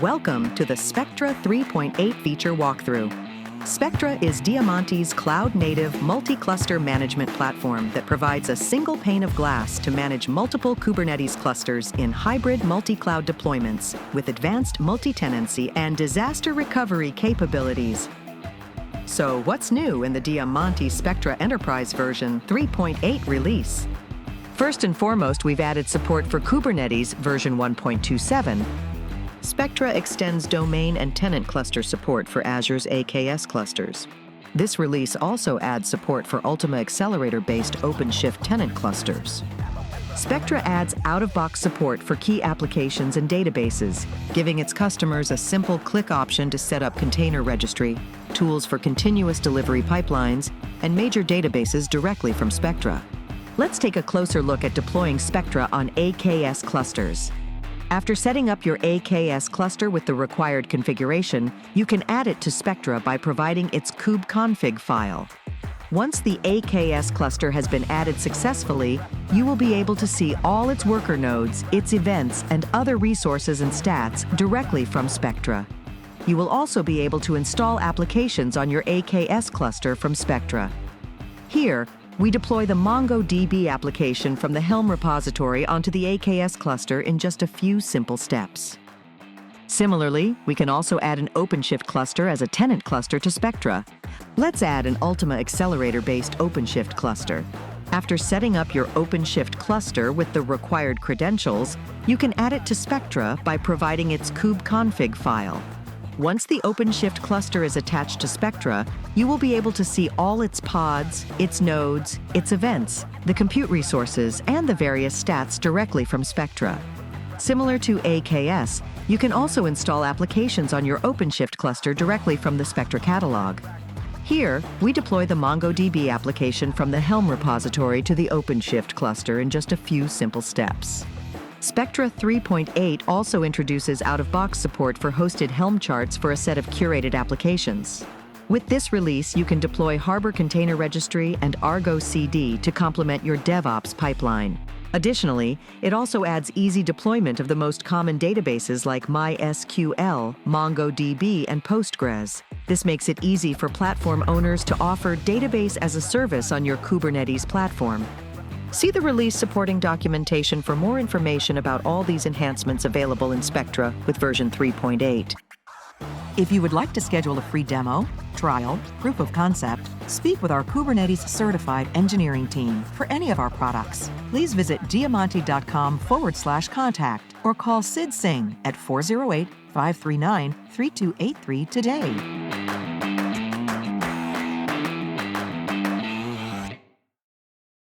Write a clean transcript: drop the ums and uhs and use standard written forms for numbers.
Welcome to the Spektra 3.8 feature walkthrough. Spektra is Diamanti's cloud-native multi-cluster management platform that provides a single pane of glass to manage multiple Kubernetes clusters in hybrid multi-cloud deployments with advanced multi-tenancy and disaster recovery capabilities. So what's new in the Diamanti Spektra Enterprise version 3.8 release? First and foremost, we've added support for Kubernetes version 1.27. Spektra extends domain and tenant cluster support for Azure's AKS clusters. This release also adds support for Ultima Accelerator-based OpenShift tenant clusters. Spektra adds out-of-box support for key applications and databases, giving its customers a simple click option to set up container registry, tools for continuous delivery pipelines, and major databases directly from Spektra. Let's take a closer look at deploying Spektra on AKS clusters. After setting up your AKS cluster with the required configuration, you can add it to Spektra by providing its kubectl file. Once the AKS cluster has been added successfully, you will be able to see all its worker nodes, its events, and other resources and stats directly from Spektra. You will also be able to install applications on your AKS cluster from Spektra. Here, we deploy the MongoDB application from the Helm repository onto the AKS cluster in just a few simple steps. Similarly, we can also add an OpenShift cluster as a tenant cluster to Spektra. Let's add an Ultima Accelerator-based OpenShift cluster. After setting up your OpenShift cluster with the required credentials, you can add it to Spektra by providing its kubectl file. Once the OpenShift cluster is attached to Spektra, you will be able to see all its pods, its nodes, its events, the compute resources, and the various stats directly from Spektra. Similar to AKS, you can also install applications on your OpenShift cluster directly from the Spektra catalog. Here, we deploy the MongoDB application from the Helm repository to the OpenShift cluster in just a few simple steps. Spektra 3.8 also introduces out-of-box support for hosted Helm charts for a set of curated applications. With this release, you can deploy Harbor Container Registry and Argo CD to complement your DevOps pipeline. Additionally, it also adds easy deployment of the most common databases like MySQL, MongoDB, and Postgres. This makes it easy for platform owners to offer database as a service on your Kubernetes platform. See the release supporting documentation for more information about all these enhancements available in Spektra with version 3.8. If you would like to schedule a free demo, trial, proof of concept, speak with our Kubernetes certified engineering team for any of our products, please visit diamanti.com/contact or call Sid Singh at 408-539-3283 today.